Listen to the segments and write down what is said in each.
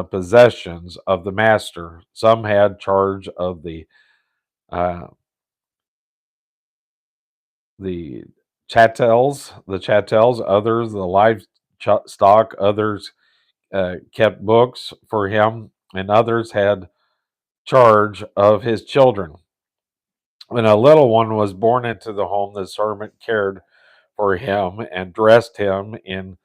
possessions of the master. Some had charge of uh, the chattels, others the livestock, others kept books for him, and others had charge of his children. When a little one was born into the home, the servant cared for him and dressed him in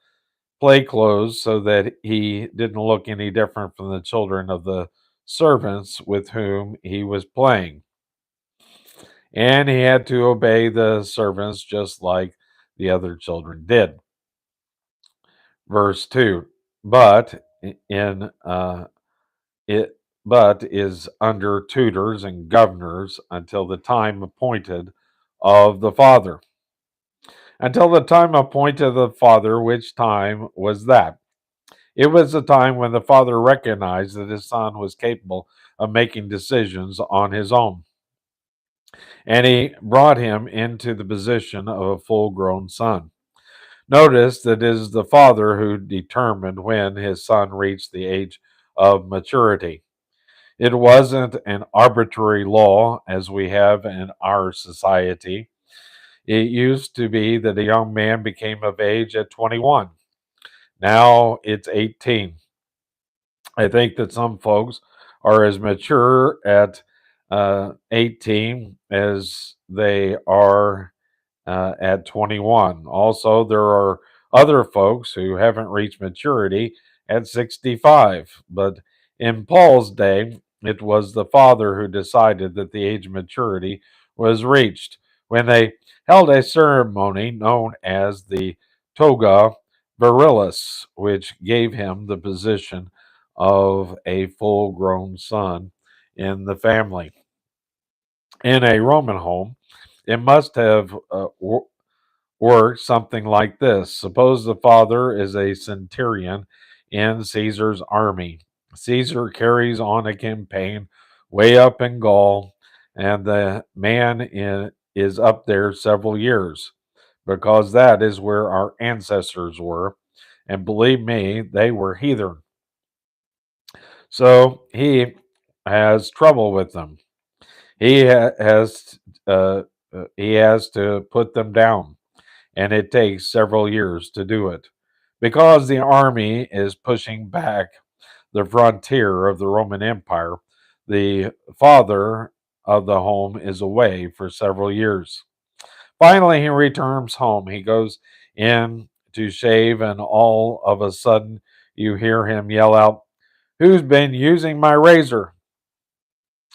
play clothes so that he didn't look any different from the children of the servants with whom he was playing. And he had to obey the servants just like the other children did. Verse 2, but in it but is under tutors and governors until the time appointed of the father. Until the time appointed of the father, which time was that? It was the time when the father recognized that his son was capable of making decisions on his own, and he brought him into the position of a full grown son. Notice that it is the father who determined when his son reached the age of maturity. It wasn't an arbitrary law as we have in our society. It used to be that a young man became of age at 21. Now it's 18. I think that some folks are as mature at 18 as they are at 21. Also, there are other folks who haven't reached maturity at 65. But in Paul's day, it was the father who decided that the age of maturity was reached when they held a ceremony known as the toga virilis, which gave him the position of a full grown son in the family. In a Roman home, it must have works something like this. Suppose the father is a centurion in Caesar's army. Caesar carries on a campaign way up in Gaul, and the is up there several years because that is where our ancestors were. And believe me, they were heathen. So he has trouble with them. He uh, he has to put them down, and it takes several years to do it because the army is pushing back the frontier of the Roman Empire. The father of the home is away for several years. Finally, he returns home. He goes in to shave, and all of a sudden, you hear him yell out, "Who's been using my razor?"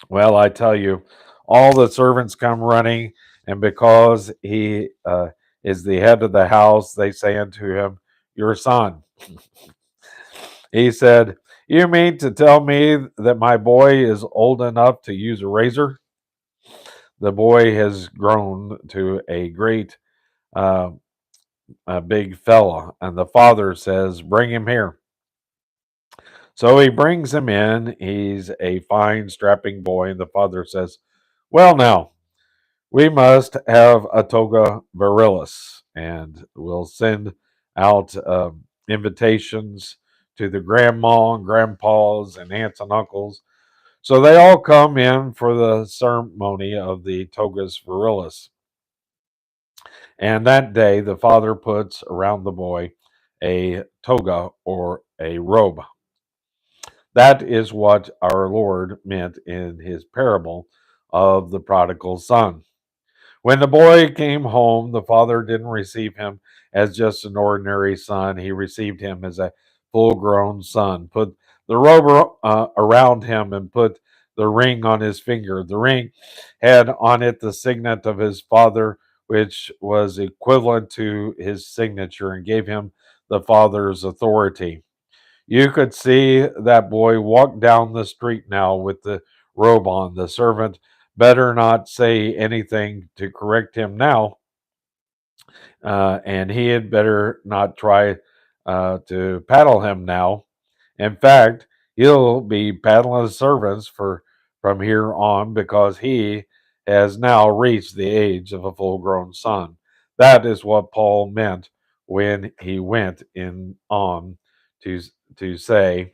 Well, I tell you, all the servants come running, and because he is the head of the house, they say unto him, "Your son." He said, "You mean to tell me that my boy is old enough to use a razor?" The boy has grown to a great, uh, a big fella, and the father says, "Bring him here." So he brings him in. He's a fine, strapping boy, and the father says, "Well, now, we must have a toga virilis, and we'll send out invitations to the grandma and grandpas and aunts and uncles. So they all come in for the ceremony of the togas virilis. And that day, the father puts around the boy a toga or a robe. That is what our Lord meant in his parable of the prodigal son. When the boy came home, the father didn't receive him as just an ordinary son. He received him as a full grown son, put the robe around him, and put the ring on his finger. The ring had on it the signet of his father, which was equivalent to his signature and gave him the father's authority. You could see that boy walk down the street now with the robe on. The servant better not say anything to correct him now, and he had better not try to paddle him now. In fact, he'll be paddling his servants from here on because he has now reached the age of a full-grown son. That is what Paul meant when he went in on to to say